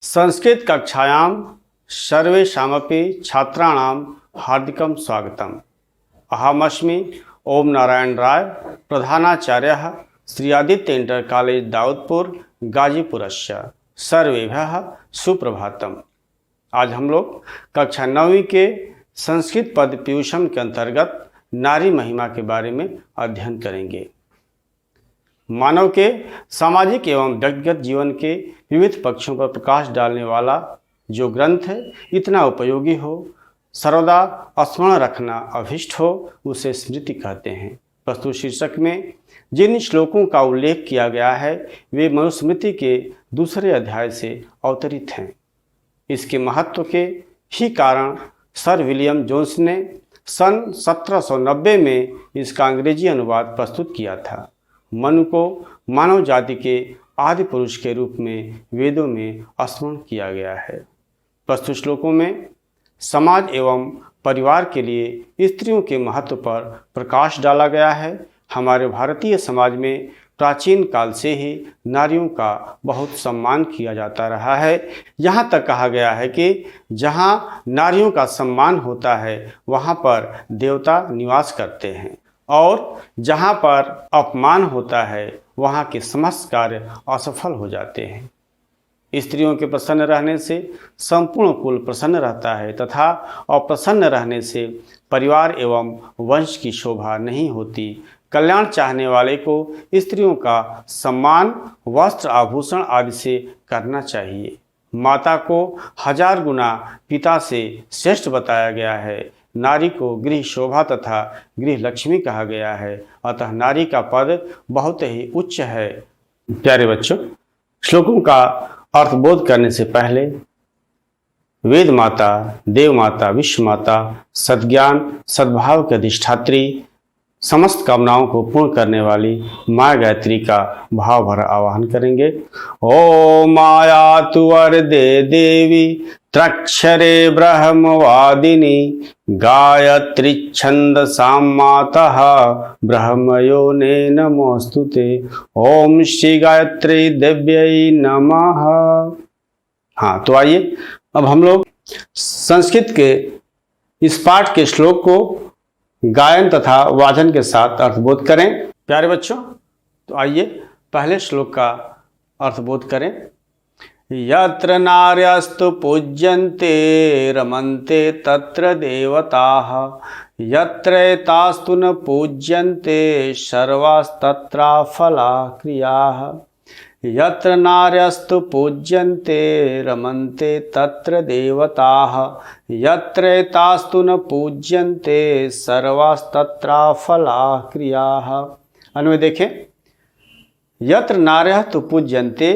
संस्कृत कक्षायां सर्वेषामपि छात्राणां हार्दिकं स्वागतम्। अहमस्मि ओम नारायण राय, प्रधानाचार्यः श्री आदित्य इंटर कॉलेज दाऊदपुर गाजीपुरस्य। सर्वेभ्यः सुप्रभातम्। आज हम लोग कक्षा 9वीं के संस्कृत पद पीयूषम के अंतर्गत नारी महिमा के बारे में अध्ययन करेंगे। मानव के सामाजिक एवं व्यक्तिगत जीवन के विविध पक्षों पर प्रकाश डालने वाला जो ग्रंथ है इतना उपयोगी हो, सर्वदा स्मरण रखना अभिष्ट हो, उसे स्मृति कहते हैं। प्रस्तुत शीर्षक में जिन श्लोकों का उल्लेख किया गया है वे मनुस्मृति के दूसरे अध्याय से अवतरित हैं। इसके महत्व के ही कारण सर विलियम जोन्स ने सन 1790 में इसका अंग्रेजी अनुवाद प्रस्तुत किया था। मनु को मानव जाति के आदि पुरुष के रूप में वेदों में स्मरण किया गया है। प्रस्तुत श्लोकों में समाज एवं परिवार के लिए स्त्रियों के महत्व पर प्रकाश डाला गया है। हमारे भारतीय समाज में प्राचीन काल से ही नारियों का बहुत सम्मान किया जाता रहा है। यहाँ तक कहा गया है कि जहाँ नारियों का सम्मान होता है वहाँ पर देवता निवास करते हैं और जहाँ पर अपमान होता है वहाँ के समस्त कार्य असफल हो जाते हैं। स्त्रियों के प्रसन्न रहने से संपूर्ण कुल प्रसन्न रहता है तथा अप्रसन्न रहने से परिवार एवं वंश की शोभा नहीं होती। कल्याण चाहने वाले को स्त्रियों का सम्मान वस्त्र आभूषण आदि से करना चाहिए। माता को 1000 गुना पिता से श्रेष्ठ बताया गया है। नारी को गृह शोभा तथा गृह लक्ष्मी कहा गया है, अतः नारी का पद बहुत ही उच्च है। प्यारे बच्चों, श्लोकों का अर्थबोध करने से पहले वेद माता, देव माता, विश्व माता, सद्ज्ञान सद्भाव के अधिष्ठात्री, समस्त कामनाओं को पूर्ण करने वाली माँ गायत्री का भाव भरा आवाहन करेंगे। ओम माया तु वरदे देवी त्रक्षरे ब्रह्मवादिनी गायत्री छंदसां मातः ब्रह्मयोने नमोस्तुते। ओम श्री गायत्री देव्यै नमः। हाँ, तो आइए अब हम लोग संस्कृत के इस पाठ के श्लोक को गायन तथा वाचन के साथ अर्थबोध करें। प्यारे बच्चों, तो आइए पहले श्लोक का अर्थबोध करें। यत्र नार्यस्तु पूज्यन्ते रमन्ते तत्र देवताः यत्रैतास्तु न पूज्यन्ते सर्वास्तत्रा फला क्रियाः। यत्र नार्यस्तु पूज्यन्ते रमन्ते तत्र देवताः यत्रैतास्तु न पूज्यन्ते सर्वास्तत्रा फला क्रियाः। अन्वय देखें। यत्र नार्यः तु पूज्यन्ते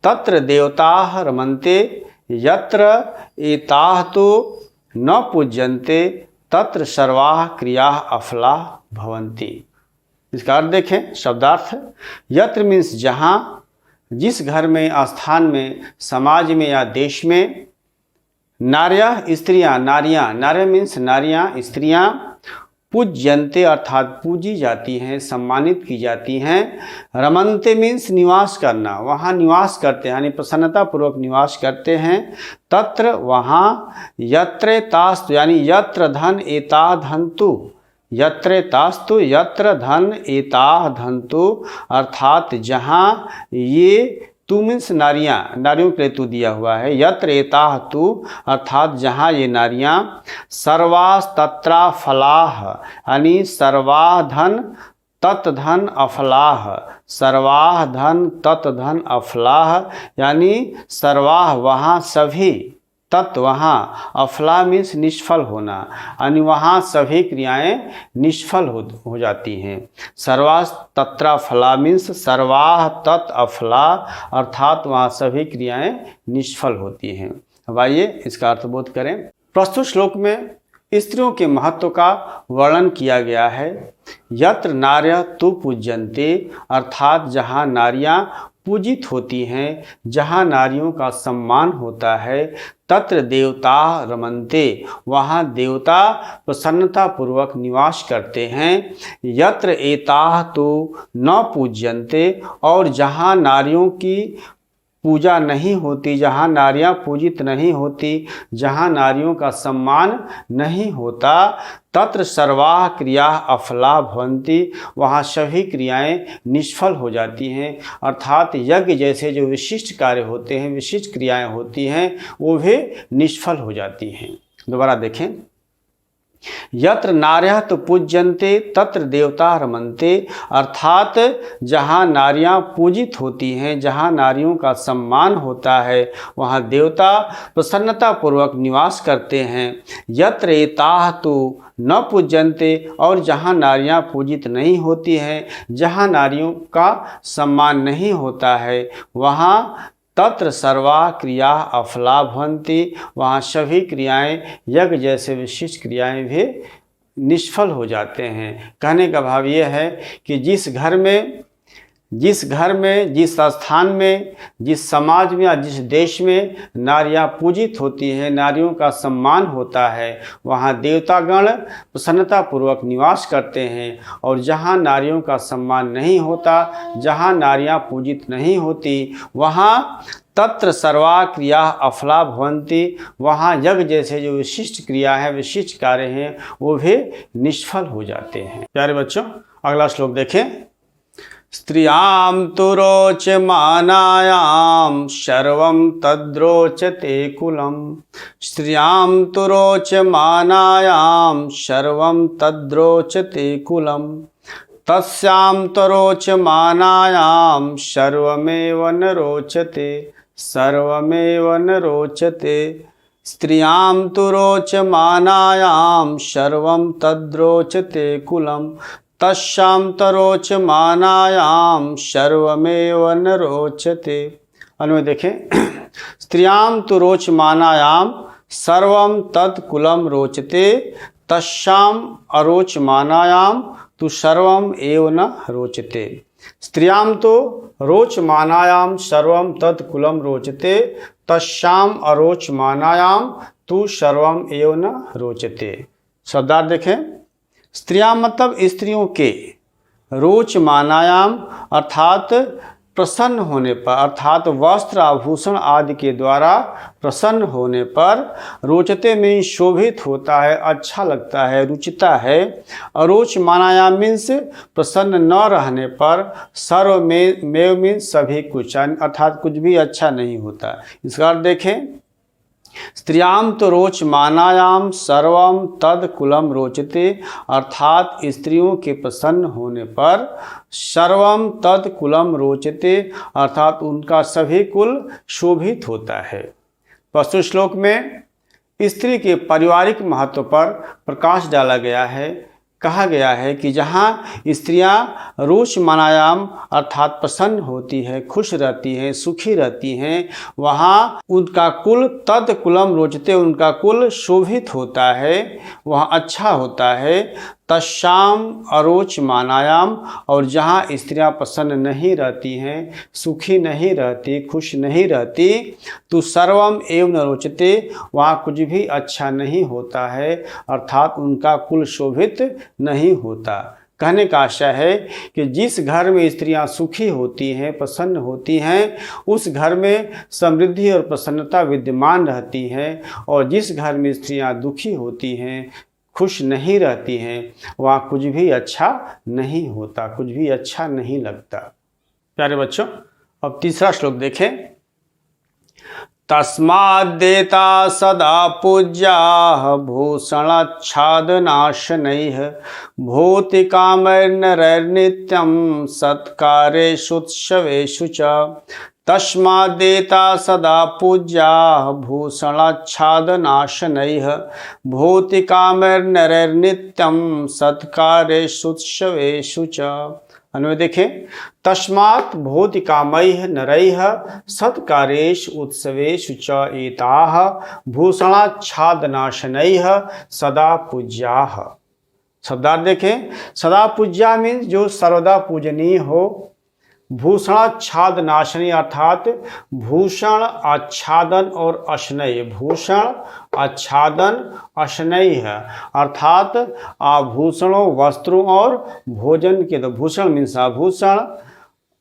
तत्र देवताः रमन्ते यत्र एताः तु न पूज्यन्ते तत्र सर्वाः क्रियाः अफलाः भवन्ति। इसका अर्थ देखें। शब्दार्थ यत्र मीन्स जहाँ, जिस घर में, स्थान में, समाज में या देश में नार्यः स्त्रियाँ, नारियाँ, नार्य मीन्स नारियाँ, स्त्रियाँ पूज्यन्ते अर्थात पूजी जाती हैं, सम्मानित की जाती हैं। रमन्ते मीन्स निवास करना, वहाँ निवास करते हैं यानी प्रसन्नतापूर्वक निवास करते हैं। तत्र वहाँ, यत्र तास्तु यानी यत्र धन एता धन्तु, यत्र तास्तु यत्र धन एता धन्तु अर्थात जहाँ ये तू मीन्स नारियाँ, नारियों के लिए तू दिया हुआ है। यत्र एताः तू अर्थात जहाँ ये नारियाँ, सर्वास्तत्रा फलाः यानी सर्वाः धन तत्धन अफलाः, सर्वाः धन तत्धन अफलाः यानी सर्वाः वहाँ सभी, तत् वहाँ, अफला मीन्स निष्फल होना यानी वहाँ सभी क्रियाएं निष्फल हो जाती हैं। सर्वास तत्रा फला मीन्स सर्वाह तत् अफला अर्थात वहाँ सभी क्रियाएं निष्फल होती हैं। अब आइए इसका अर्थबोध करें। प्रस्तुत श्लोक में स्त्रियों के महत्व का वर्णन किया गया है। यत्र नार्यः तु पूज्यन्ते अर्थात जहाँ नारियाँ पूजित होती हैं, जहाँ नारियों का सम्मान होता है, तत्र देवता रमन्ते वहाँ देवता प्रसन्नतापूर्वक निवास करते हैं। यत्र एताः तो न पूज्यन्ते और जहाँ नारियों की पूजा नहीं होती, जहाँ नारियां पूजित नहीं होती, जहाँ नारियों का सम्मान नहीं होता, तत्र सर्वाः क्रियाः अफला भवन्ति, वहाँ सभी क्रियाएं निष्फल हो जाती हैं। अर्थात यज्ञ जैसे जो विशिष्ट कार्य होते हैं, विशिष्ट क्रियाएं होती हैं, वो भी निष्फल हो जाती हैं। दोबारा देखें, यत्र नार्यः तो पूज्यन्ते तत्र देवता रमन्ते, अर्थात जहाँ नारियां पूजित होती हैं, जहाँ नारियों का सम्मान होता है, वहाँ देवता प्रसन्नतापूर्वक निवास करते हैं। यत्र एताः तो न पूज्यन्ते, और जहाँ नारियां पूजित नहीं होती हैं, जहाँ नारियों का सम्मान नहीं होता है, वहाँ तत्र सर्वा क्रिया अफला भवन्ति, वहाँ सभी क्रियाएं यज्ञ जैसे विशिष्ट क्रियाएं भी निष्फल हो जाते हैं। कहने का भाव ये है कि जिस घर में, जिस स्थान में, जिस समाज में या जिस देश में नारियां पूजित होती हैं, नारियों का सम्मान होता है, वहाँ देवतागण प्रसन्नतापूर्वक निवास करते हैं। और जहाँ नारियों का सम्मान नहीं होता, जहाँ नारियां पूजित नहीं होती, वहाँ तत्र सर्वा क्रिया अफला भवन्ति, वहाँ यज्ञ जैसे जो विशिष्ट क्रिया है, विशिष्ट कार्य हैं, वो भी निष्फल हो जाते हैं। प्यारे बच्चों, अगला श्लोक देखें। स्त्रियां तु रोचमानायां सर्वं तद्रोचते कुलम्, स्त्रियां तु रोचमानायां सर्वं तद्रोचते कुलम्, तस्यां तु रोचमानायां सर्वमेव न रोचते, सर्वमेव न रोचते। स्त्रियां तु रोचमानायां सर्वं तद्रोचते कुलम्, तस्यां तु रोचमानायां सर्वमेव न रोचते। अन्वय देखें। स्त्रियां तु रोचमानायां सर्वं तत्कुलम रोचते, तस्यां अरोचमानायां तु सर्वम एव न रोचते। स्त्रियां तो रोचमानायां सर्वं तत्कुलम रोचते, तस्यां अरोचमानायां तु सर्वम एव न रोचते। शब्दार्थ देखें। स्त्रियां मतलब स्त्रियों के, रोचमानायाम अर्थात प्रसन्न होने पर, अर्थात वस्त्र आभूषण आदि के द्वारा प्रसन्न होने पर, रोचते में शोभित होता है, अच्छा लगता है, रुचिता है। अरोचमानायाम मीन्स प्रसन्न न रहने पर, सर्वमेव मीन्स सभी कुछ, अर्थात कुछ भी अच्छा नहीं होता। इसका अर्थ देखें। स्त्रियां तो रोचमानायां सर्वं तद कुलम रोचते, अर्थात स्त्रियों के प्रसन्न होने पर सर्वं तद कुलम रोचते, अर्थात उनका सभी कुल शोभित होता है। प्रस्तुत श्लोक में स्त्री के पारिवारिक महत्व पर प्रकाश डाला गया है। कहा गया है कि जहाँ स्त्रियां रोचमानायाम अर्थात प्रसन्न होती है, खुश रहती हैं, सुखी रहती हैं, वहाँ उनका कुल तद कुलम रोचते, उनका कुल शोभित होता है, वहाँ अच्छा होता है। तस्याम अरोचमानायाम, और जहाँ स्त्रियां प्रसन्न नहीं रहती हैं, सुखी नहीं रहती, खुश नहीं रहती, तो सर्वम एव न रोचते, वहाँ कुछ भी अच्छा नहीं होता है, अर्थात उनका कुल शोभित नहीं होता। कहने का आशय है कि जिस घर में स्त्रियां सुखी होती हैं, प्रसन्न होती हैं, उस घर में समृद्धि और प्रसन्नता विद्यमान रहती है। और जिस घर में स्त्रियां दुखी होती हैं, खुश नहीं रहती हैं, वहाँ कुछ भी अच्छा नहीं होता, कुछ भी अच्छा नहीं लगता। प्यारे बच्चों, अब तीसरा श्लोक देखें। तस्माद्देता सदा पूज्याः भूषणाच्छादनाशनैः भौतिकामैर्नरैर्नित्यं सत्कारेषुत्सवेषु च। तस्माद्देता सदा पूज्याः भूषणाच्छादनाशनैः भौतिकामैर्नरैर्नित्यं सत्कारेषुत्सवेषु च। अन्वय देखें। तस्मात् भौतिकामैः नरैः सत्कारेषु उत्सवेषु च एताः भूषणाच्छादनाशनैः सदा पूज्याः। शब्दार्थ देखें। सदा पूज्या मीन्स जो सर्वदा पूजनीय हो। भूषणाच्छादनाशनी अर्थात भूषण आच्छादन और अशनय। भूषण आच्छादन अशनय है अर्थात आभूषणों, वस्त्रों और भोजन के। तो भूषण मीन्स आभूषण,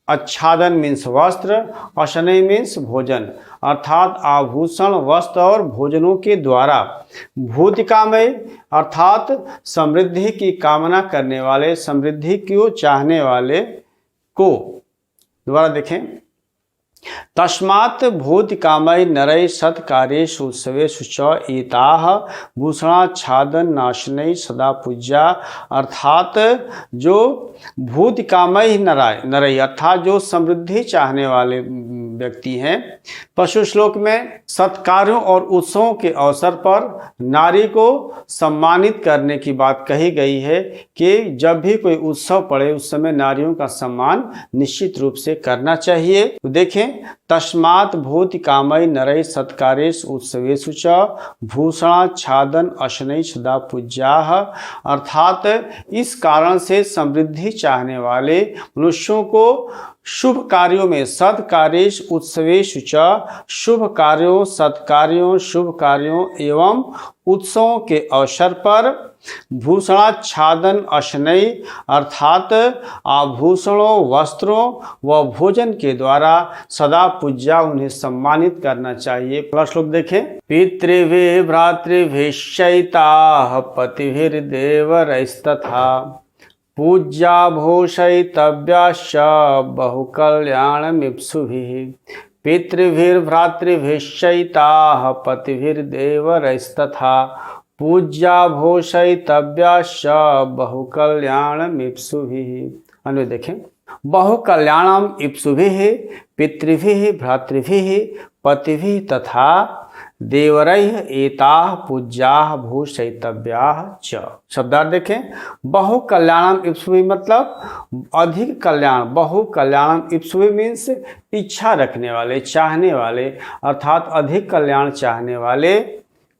आच्छादन मीन्स वस्त्र, अशनय मीन्स भोजन, अर्थात आभूषण, वस्त्र और भोजनों के द्वारा भूतिकामय अर्थात समृद्धि की कामना करने वाले, समृद्धि को चाहने वाले को, दोबारा देखें, तस्मात् भूतिकामय नरै सत्कार्येषु उत्सवेषु च एताः भूषणाच्छादन नाशनै सदा पूज्या, अर्थात जो भूतिकामय नरै अर्थात जो समृद्धि चाहने वाले व्यक्ति हैं, पशु श्लोक में सत्कार्यों और उत्सवों के अवसर पर नारी को सम्मानित करने की बात कही गई है कि जब भी कोई उत्सव पड़े उस समय नारियों का सम्मान निश्चित रूप से करना चाहिए। तो देखें, तस्मात् भूतिकामय नरै सत्कार्येषु उत्सवेषु च भूषणाच्छादन अशनै सदा पूज्याः, अर्थात इस कारण से समृद्धि चाहने वाले मनुष्यों को शुभ कार्यों में, सत्कार्येषु उत्सवेषु च, शुभ कार्यों, सत्कार्यों, शुभ कार्यों एवं उत्सवों के अवसर पर भूषणाच्छादन अशनय अर्थात आभूषणों, वस्त्रों व भोजन के द्वारा सदा पूज्या उन्हें सम्मानित करना चाहिए। अगला श्लोक देखें, पितृभिः भ्रातृभिश्चैताः पतिभिर्देवरैस्तथा पूज्या भूषयितव्याश्च बहुकल्याणमिप्सुभिः। पितृभिर्भ्रातृभिश्चैताः पतिभिर्देवरैस्तथा पूज्या भूषयितव्याश्च बहुकल्याणमिप्सुभिः। अन्वय देखें, बहुकल्याणम इप्सुभिः पितृभिः भ्रातृभिः पतिभिः तथा देवरैः एताः पूज्याः भूषयितव्याः च। शब्दार्थ देखें, बहुकल्याणम इप्सुभिः मतलब अधिक कल्याण, बहुकल्याणम इप्सुभिः मीन्स इच्छा रखने वाले, चाहने वाले, अर्थात अधिक कल्याण चाहने वाले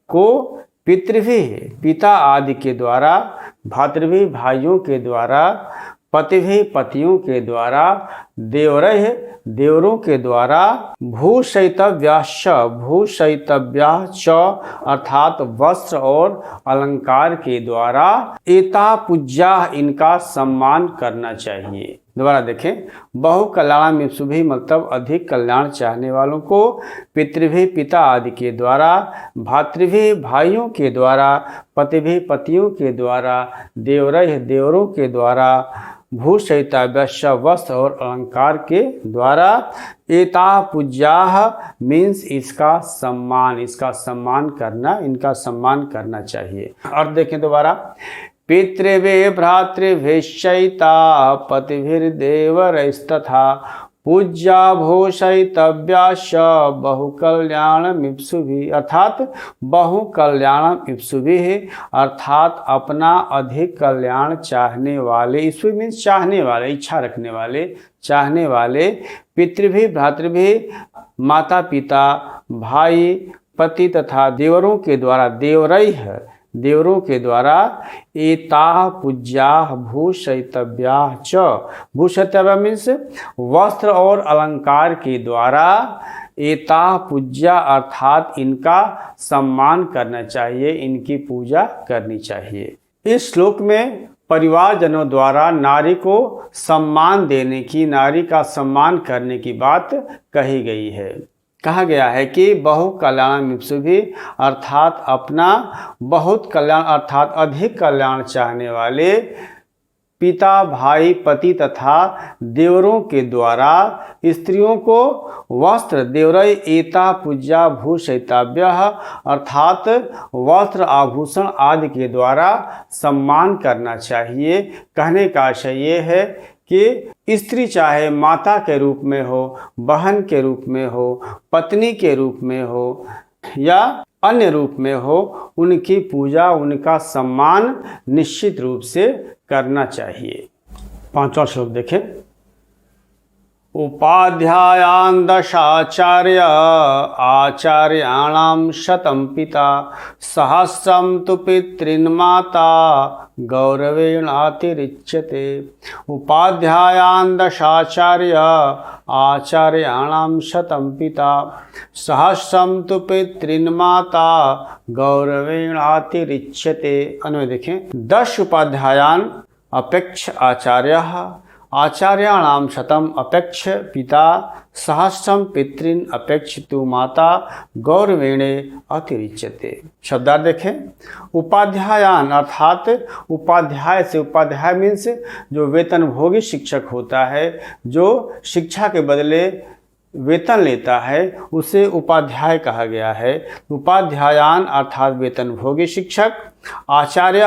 को पितृभिः पिता आदि के द्वारा, भ्रातृभिः भाइयों के द्वारा, पतिभिः पतियों के द्वारा, देवरैः देवरों के द्वारा, भूषयितव्याश्च भूषयितव्याः च अर्थात वस्त्र और अलंकार के द्वारा, एता पूज्या इनका सम्मान करना चाहिए। दोबारा देखें, बहुकल्याणम इप्सुभिः मतलब अधिक कल्याण चाहने वालों को पितृभिः पिता आदि के द्वारा, भ्रातृभिः भाइयों के द्वारा, पतिभिः पतियों के द्वारा, देवरैः देवरों के द्वारा, भूषयितव्याश्च वस्त्र और अलंकार के द्वारा, एताः पूज्याः मीन्स इसका सम्मान करना, इनका सम्मान करना चाहिए। और देखें दोबारा, पितृभिः भ्रातृभिश्चैताः पतिभिर्देवरैस्तथा पूज्या भूषयितव्याश्च बहुकल्याणमिप्सुभिः अर्थात बहुकल्याणमिप्सुभिः अर्थात अपना अधिक कल्याण चाहने वाले, इप्सु मीन्स चाहने वाले, इच्छा रखने वाले, चाहने वाले, पितृभिः भ्रातृभिः माता पिता, भाई, पति तथा देवरों के द्वारा, देवरैः देवरों के द्वारा, एताः पूज्याः भूषयितव्याः च भूषयितव्या मीन्स वस्त्र और अलंकार के द्वारा, एताः पूज्या अर्थात इनका सम्मान करना चाहिए, इनकी पूजा करनी चाहिए। इस श्लोक में परिवारजनों द्वारा नारी को सम्मान देने की, नारी का सम्मान करने की बात कही गई है। कहा गया है कि बहुकल्याणमिप्सुभिः अर्थात अपना बहुत कल्याण अर्थात अधिक कल्याण चाहने वाले पिता, भाई, पति तथा देवरों के द्वारा स्त्रियों को वस्त्र, देवरै एता पूज्या भूषयितव्यः अर्थात वस्त्र आभूषण आदि के द्वारा सम्मान करना चाहिए। कहने का आशय ये है कि स्त्री चाहे माता के रूप में हो, बहन के रूप में हो, पत्नी के रूप में हो या अन्य रूप में हो, उनकी पूजा, उनका सम्मान निश्चित रूप से करना चाहिए। 5वां श्लोक देखें, उपाध्यायान् दशाचार्य आचार्याणां शतं पिता सहस्रं तु पितॄन्माता गौरवेणातिरिच्यते। उपाध्यायान् दशाचार्य आचार्याणां शतं पिता सहस्रं तु पितॄन्माता गौरवेणातिरिच्यते। अन्वय देखें, 10 उपाध्यायान् अपेक्ष आचार्यः आचार्याणाम शतम अपेक्ष पिता सहस्रम पितृन अपेक्ष तु माता गौरवेणे अतिरिच्यते। शब्दार्थ देखें, उपाध्यायान अर्थात उपाध्याय से, उपाध्याय मीन्स जो वेतनभोगी शिक्षक होता है, जो शिक्षा के बदले वेतन लेता है, उसे उपाध्याय कहा गया है। उपाध्यायान अर्थात वेतनभोगी शिक्षक, आचार्य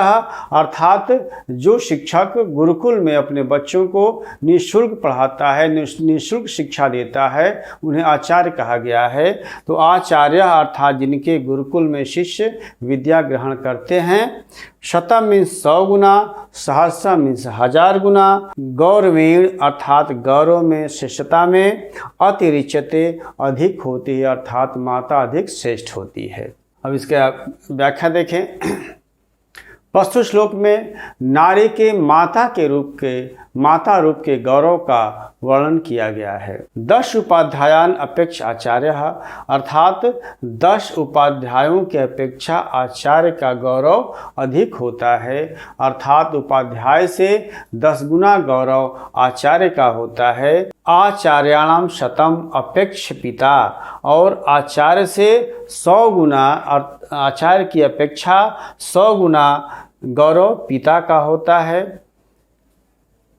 अर्थात जो शिक्षक गुरुकुल में अपने बच्चों को निःशुल्क पढ़ाता है, निःशुल्क शिक्षा देता है, उन्हें आचार्य कहा गया है। तो आचार्य अर्थात जिनके गुरुकुल में शिष्य विद्या ग्रहण करते हैं। शतम मीन्स 100 गुना, सहस्र मीन्स 1000 गुना, गौरवेण अर्थात गौरव में, श्रेष्ठता में, अतिरिच्यते अधिक होती है अर्थात माता अधिक श्रेष्ठ होती है। अब इसका व्याख्या देखें। प्रस्तुत श्लोक में नारी के माता रूप के गौरव का वर्णन किया गया है। 10 उपाध्यायान अपेक्ष आचार्य अर्थात 10 उपाध्यायों की अपेक्षा आचार्य का गौरव अधिक होता है, अर्थात उपाध्याय से 10 गुना गौरव आचार्य का होता है। आचार्याणाम शतम अपेक्ष पिता, और आचार्य से 100 गुना, आचार्य की अपेक्षा 100 गुना गौरव पिता का होता है।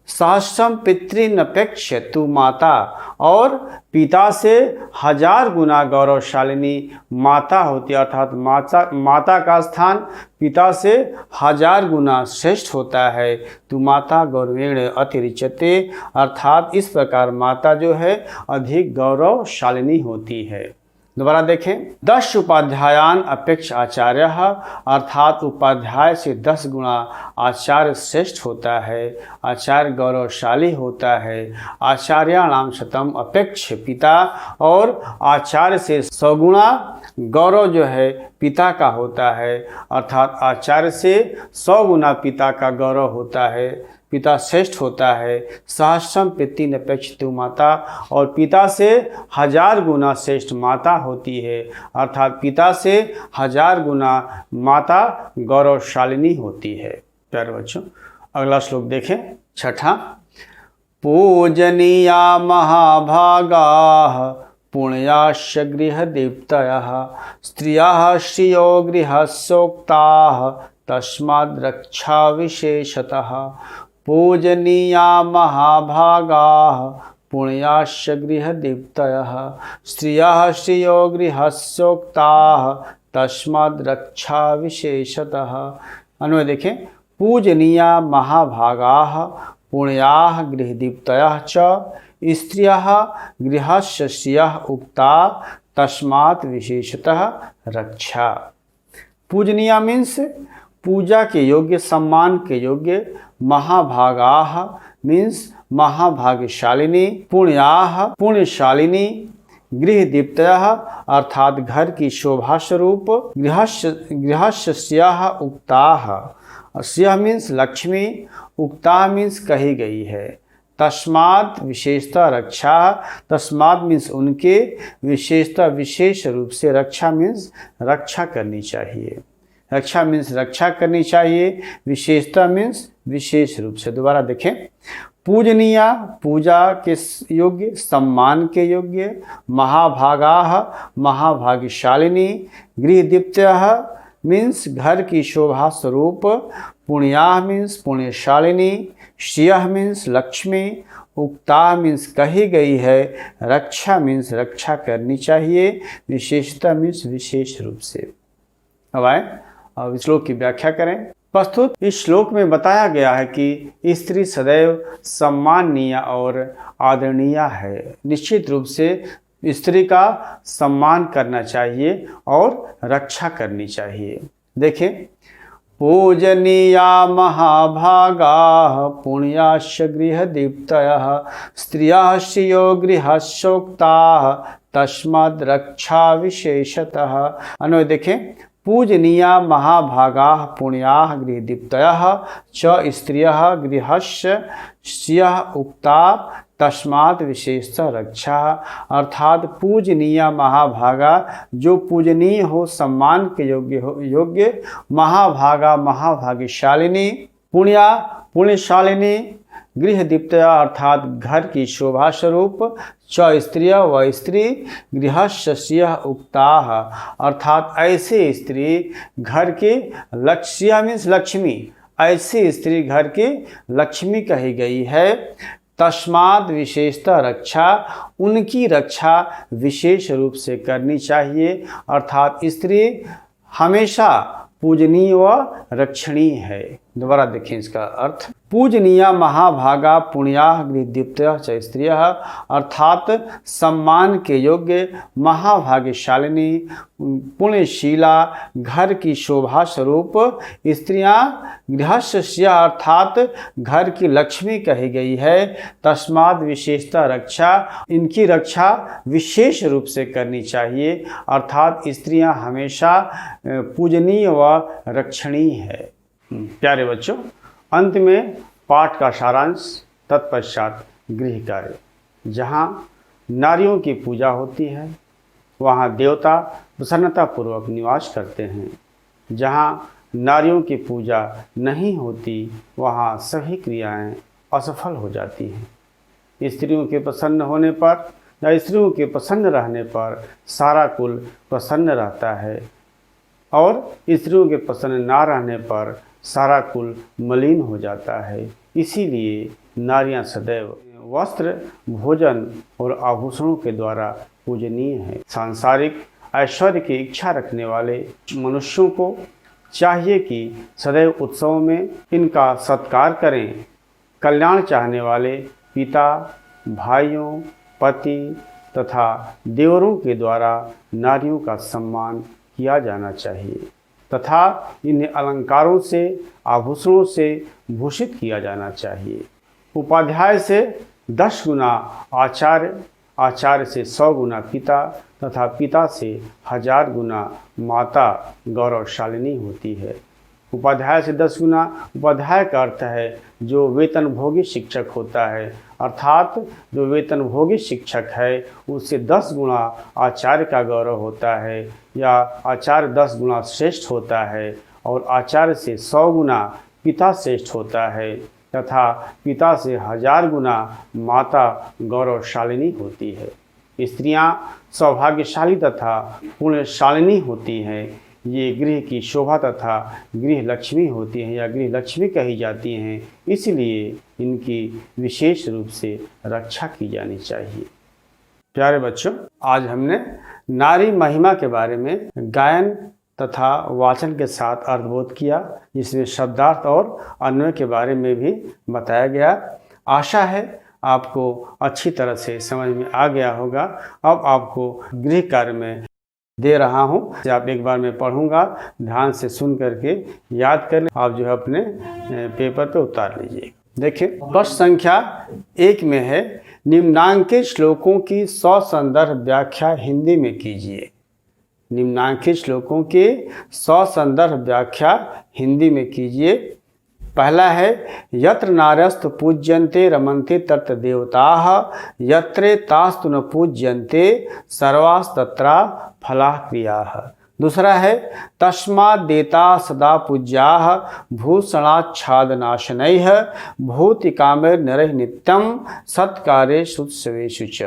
सहस्रम पितृनपेक्ष तु माता, और पिता से 1000 गुना गौरवशालिनी माता होती है, अर्थात माता का स्थान पिता से 1000 गुना श्रेष्ठ होता है। तु माता गौरवेण अतिरिच्यते, अर्थात इस प्रकार माता जो है अधिक गौरवशालिनी होती है। दोबारा देखें, 10 उपाध्यायान अपेक्ष आचार्य अर्थात उपाध्याय से 10 गुना आचार्य श्रेष्ठ होता है, आचार्य गौरवशाली होता है। आचार्याणाम शतम अपेक्ष पिता, और आचार्य से 100 गुना गौरव जो है पिता का होता है, अर्थात आचार्य से 100 गुना पिता का गौरव होता है, पिता श्रेष्ठ होता है। सहस्रम पितृनपेक्ष तु माता, और पिता से 1000 गुना श्रेष्ठ माता होती है, अर्थात पिता से 1000 गुना माता गौरवशालिनी होती है। प्यारे बच्चों, अगला श्लोक देखें, छठा। पूजनीया महाभागाः पुण्याश्च गृहदीप्तयः स्त्रियः श्रियो गृहस्योक्ताः तस्माद् रक्षा विशेषतः। पूजनीया महाभागाः पुण्याश्च गृहदीप्तयः स्त्रियः श्रियो गृहस्योक्ताः तस्माद् रक्षा विशेषतः। अन्वय देखें, पूजनीया महाभागाः पुण्याः गृहदीप्तयः च स्त्रियः गृहस्य श्रियः उक्ता तस्मात् विशेषतः रक्षा। पूजनीया मीन्स पूजा के योग्य, सम्मान के योग्य। महाभागाः मीन्स महाभाग्यशालिनी। पुण्याः पुण्यशालिनी। गृहदीप्तयः अर्थात घर की शोभा स्वरूप। गृहस्य श्रियः उक्ताः, श्रियः मीन्स लक्ष्मी, उक्ता मीन्स कही गई है। तस्मात् विशेषता रक्षा, तस्मात् मीन्स उनके, विशेषता विशेष रूप से, रक्षा मीन्स रक्षा करनी चाहिए। रक्षा मीन्स रक्षा करनी चाहिए, विशेषता मीन्स विशेष रूप से। दोबारा देखें, पूजनीया पूजा के योग्य, सम्मान के योग्य। महाभागाः महाभाग्यशालिनी। गृहदीप्तयः मीन्स घर की शोभा स्वरूप। पुण्याः मीन्स पुण्यशालिनी। श्रियः मीन्स लक्ष्मी। उक्ता मीन्स कही गई है। रक्षा मीन्स रक्षा करनी चाहिए। विशेषता मीन्स विशेष रूप से। अब आए अब श्लोक की व्याख्या करें। प्रस्तुत इस श्लोक में बताया गया है कि स्त्री सदैव सम्माननीय और आदरणीय है। निश्चित रूप से स्त्री का सम्मान करना चाहिए और रक्षा करनी चाहिए। देखें, पूजनीया महाभागाः पुण्याश्च गृहदीप्तयः स्त्रियः श्रियो गृहस्योक्ताः तस्माद् रक्षा विशेषतः। अन्वय देखें, पूजनीया महाभागाः पुण्याः गृहदीप्तयः च स्त्रियः गृहस्य श्रियः उक्ता तस्मात् विशेषतः रक्षा। अर्थात पूजनीय महाभागा, जो पूजनीय हो, सम्मान के योग्य। महाभागा महाभाग्यशालिनी। पुण्या पुण्यशालिनी। गृहदीप्तया अर्थात घर की शोभा स्वरूप, च स्त्रियः व स्त्री गृहस्य उक्ताः अर्थात ऐसे स्त्री घर के लक्ष्य मीन्स लक्ष्मी, ऐसी स्त्री घर की लक्ष्मी कही गई है। तस्माद विशेषतः रक्षा, उनकी रक्षा विशेष रूप से करनी चाहिए अर्थात स्त्री हमेशा पूजनीय व रक्षणीय है। दोबारा देखें इसका अर्थ, पूजनीया महाभागा पुण्या गृहदीप्तयः च स्त्रियः अर्थात सम्मान के योग्य, महाभाग्यशालिनी, पुण्यशीला, घर की शोभा स्वरूप स्त्रियां गृहस्य अर्थात घर की लक्ष्मी कही गई है। तस्माद विशेषता रक्षा, इनकी रक्षा विशेष रूप से करनी चाहिए अर्थात स्त्रियां हमेशा पूजनीय व रक्षणीय है। प्यारे बच्चों, अंत में पाठ का सारांश, तत्पश्चात गृह कार्य। जहाँ नारियों की पूजा होती है वहाँ देवता प्रसन्नतापूर्वक निवास करते हैं। जहाँ नारियों की पूजा नहीं होती वहाँ सभी क्रियाएं असफल हो जाती हैं। स्त्रियों के प्रसन्न होने पर या स्त्रियों के प्रसन्न रहने पर सारा कुल प्रसन्न रहता है और स्त्रियों के प्रसन्न ना रहने पर सारा कुल मलिन हो जाता है। इसीलिए नारियां सदैव वस्त्र, भोजन और आभूषणों के द्वारा पूजनीय है। सांसारिक ऐश्वर्य की इच्छा रखने वाले मनुष्यों को चाहिए कि सदैव उत्सवों में इनका सत्कार करें। कल्याण चाहने वाले पिता, भाइयों, पति तथा देवरों के द्वारा नारियों का सम्मान किया जाना चाहिए तथा इन्हें अलंकारों से, आभूषणों से भूषित किया जाना चाहिए। उपाध्याय से 10 गुना आचार्य, आचार्य से 100 गुना पिता तथा पिता से 1000 गुना माता गौरवशालिनी होती है। उपाध्याय से 10 गुना, उपाध्याय का अर्थ है जो वेतनभोगी शिक्षक होता है अर्थात जो वेतनभोगी शिक्षक है उससे 10 गुना आचार्य का गौरव होता है या आचार्य 10 गुना श्रेष्ठ होता है और आचार्य से 100 गुना पिता श्रेष्ठ होता है तथा पिता से 1000 गुना माता गौरवशालिनी होती है। स्त्रियां सौभाग्यशाली तथा पुण्यशालिनी होती हैं। ये गृह की शोभा तथा गृह लक्ष्मी होती हैं या गृह लक्ष्मी कही जाती हैं, इसलिए इनकी विशेष रूप से रक्षा की जानी चाहिए। प्यारे बच्चों, आज हमने नारी महिमा के बारे में गायन तथा वाचन के साथ अर्थबोध किया, जिसमें शब्दार्थ और अन्वय के बारे में भी बताया गया। आशा है आपको अच्छी तरह से समझ में आ गया होगा। अब आपको गृह कार्य में दे रहा हूँ, आप एक बार मैं पढ़ूंगा, ध्यान से सुन करके याद कर लें। आप जो है अपने पेपर पे उतार लीजिए। देखिए, प्रश्न संख्या 1 में है, निम्नांकित श्लोकों की ससंदर्भ व्याख्या हिंदी में कीजिए। निम्नांकित श्लोकों की ससंदर्भ व्याख्या हिंदी में कीजिए। पहला है, यत्र नार्यस्त पूज्यन्ते रमन्ते तत्र देवताः यत्रे तास्तु न पूज्यन्ते सर्वास्तत्रा फलाः क्रियाः। दूसरा है, तस्माद् देता सदा पूज्याः भूषणाच्छादनाशनैः भूतिकामैर्नरैः नित्यं सत्कार्येषु उत्सवेषु च।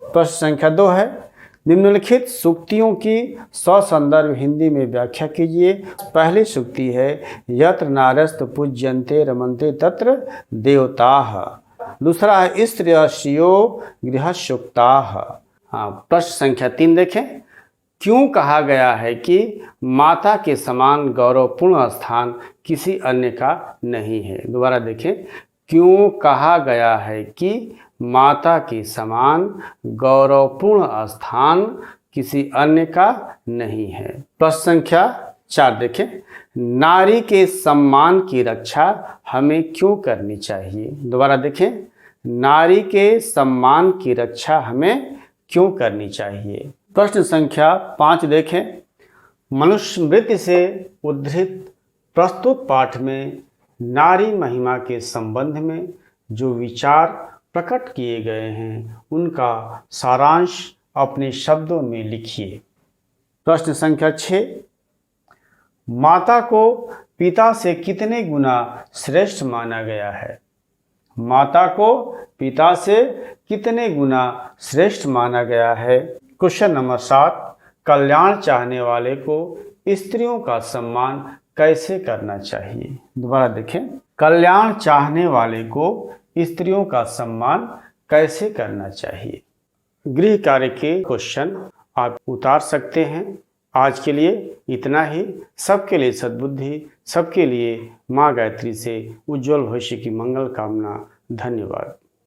प्रश्न संख्या 2 है, निम्नलिखित सूक्तियों की ससंदर्भ हिंदी में व्याख्या कीजिए। पहली सूक्ति है, यत्र नार्यस्त पूज्यन्ते रमन्ते तत्र देवताः। दूसरा है, स्त्रियस्यो गृहस्योक्ताः। प्रश्न संख्या 3 देखें, क्यों कहा गया है कि माता के समान गौरवपूर्ण स्थान किसी अन्य का नहीं है। दोबारा देखें, क्यों कहा गया है कि माता के समान गौरवपूर्ण स्थान किसी अन्य का नहीं है। प्रश्न संख्या 4 देखें, नारी के सम्मान की रक्षा हमें क्यों करनी चाहिए। दोबारा देखें, नारी के सम्मान की रक्षा हमें क्यों करनी चाहिए। प्रश्न संख्या 5 देखें, मनुस्मृति से उद्धृत प्रस्तुत पाठ में नारी महिमा के संबंध में जो विचार प्रकट किए गए हैं उनका सारांश अपने शब्दों में लिखिए। प्रश्न संख्या 6, माता को पिता से कितने गुना श्रेष्ठ माना गया है। माता को पिता से कितने गुना श्रेष्ठ माना गया है। क्वेश्चन नंबर 7, कल्याण चाहने वाले को स्त्रियों का सम्मान कैसे करना चाहिए। दोबारा देखें, कल्याण चाहने वाले को स्त्रियों का सम्मान कैसे करना चाहिए। गृह कार्य के क्वेश्चन आप उतार सकते हैं। आज के लिए इतना ही। सबके लिए सद्बुद्धि, सबके लिए माँ गायत्री से उज्जवल भविष्य की मंगल कामना। धन्यवाद।